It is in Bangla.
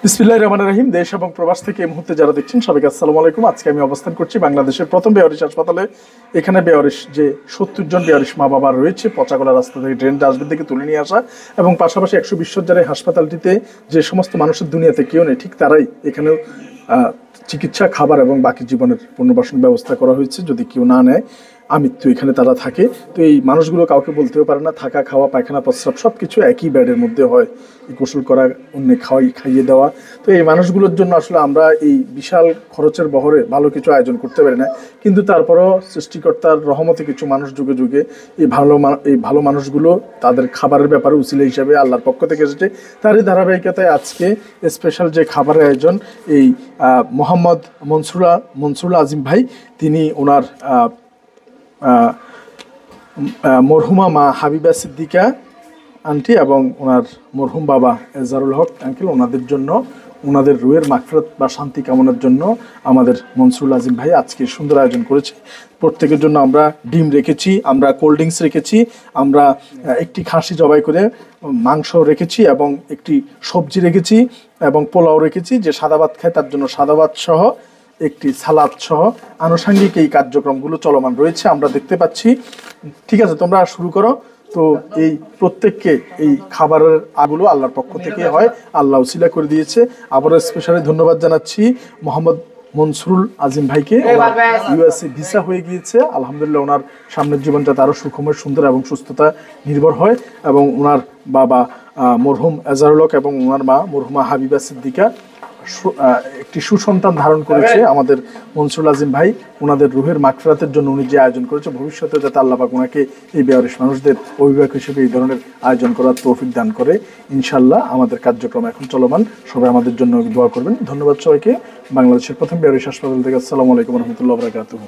বিসমিল্লাহির রহমানির রহিম। দেশ এবং প্রবাস থেকে এই মুহূর্তে যারা দেখছেন সবাইকে আসসালামু আলাইকুম। আজকে আমি অবস্থান করছি বাংলাদেশের প্রথম বেয়ারিশ হাসপাতালে। এখানে বেয়ারিশ যে 70 জন বেয়ারিশ মা বাবা রয়েছে, পচাগলা রাস্তা থেকে ড্রেন ডাস্টবিন থেকে তুলে নিয়ে আসা, এবং পাশাপাশি 120 শয্যার হাসপাতালটিতে যে সমস্ত মানুষের দুনিয়াতে কেউ নেই ঠিক তারাই এখানেও চিকিৎসা, খাবার এবং বাকি জীবনের পুনর্বাসন ব্যবস্থা করা হয়েছে। যদি কেউ না নেয়, আমৃত্যু এখানে তারা থাকে। তো এই মানুষগুলো কাউকে বলতেও পারে না, থাকা, খাওয়া, পায়খানা, প্রস্রাব সব কিছু একই বেডের মধ্যে হয়। এই গোসল করা, অন্য খাইয়ে দেওয়া। তো এই মানুষগুলোর জন্য আসলে আমরা এই বিশাল খরচের বহরে ভালো কিছু আয়োজন করতে পারি না, কিন্তু তারপরও সৃষ্টিকর্তার রহমতে কিছু মানুষ যুগে যুগে এই ভালো মানুষগুলো তাদের খাবারের ব্যাপারে উসিলা হিসাবে আল্লাহর পক্ষ থেকে এসেছে। তারই ধারাবাহিকতায় আজকে স্পেশাল যে খাবারের আয়োজন, এই মোহাম্মদ মনসুরুল আজিম ভাই, তিনি ওনার মরহুমা মা হাবিবা সিদ্দিকা আন্টি এবং ওনার মরহুম বাবা এজারুল হক আঙ্কেল, ওনাদের জন্য, ওনাদের রুহের মাগফিরাত বা শান্তি কামনার জন্য আমাদের মনসুরুল আজিম ভাই আজকে সুন্দর আয়োজন করেছে। প্রত্যেকের জন্য আমরা ডিম রেখেছি, আমরা কোল্ড ড্রিঙ্কস রেখেছি, আমরা একটি খাসি জবাই করে মাংস রেখেছি এবং একটি সবজি রেখেছি এবং পোলাও রেখেছি। যে সাদা ভাত খায় তার জন্য সাদা ভাত সহ একটি সালাদ সহ আনুষঙ্গিক এই কার্যক্রমগুলো চলমান রয়েছে, আমরা দেখতে পাচ্ছি। ঠিক আছে, তোমরা শুরু করো। তো এই প্রত্যেককে এই খাবারের আগুলো আল্লাহর পক্ষ থেকে হয়, আল্লাহ উসিলা করে দিয়েছে। আবারও স্পেশালি ধন্যবাদ জানাচ্ছি মোহাম্মদ মনসুরুল আজিম ভাইকে। ইউএসএ ভিসা হয়ে গিয়েছে, আলহামদুলিল্লাহ। ওনার সামনের জীবনটা আরও সুখময়, সুন্দর এবং সুস্থতা নির্ভর হয়। এবং ওনার বাবা মরহুম এজারুল হক এবং ওনার মা মরহুমা হাবিবা সিদ্দিকা একটি সুসন্তান ধারণ করেছে আমাদের মনসুরুল আজিম ভাই। ওনাদের রুহের মাগফিরাতের জন্য উনি যে আয়োজন করেছে, ভবিষ্যতে যাতে আল্লাহ পাক ওনাকে এই বেয়ারিশ মানুষদের অভিভাবক হিসেবে এই ধরনের আয়োজন করার তৌফিক দান করে। ইনশাল্লাহ আমাদের কার্যক্রম এখন চলমান, সবাই আমাদের জন্য দোয়া করবেন। ধন্যবাদ সবাইকে। বাংলাদেশের প্রথম বেয়ারিশ হাসপাতাল থেকে আসসালামু আলাইকুম রহমতুল্লাহ বারাকাতুহু।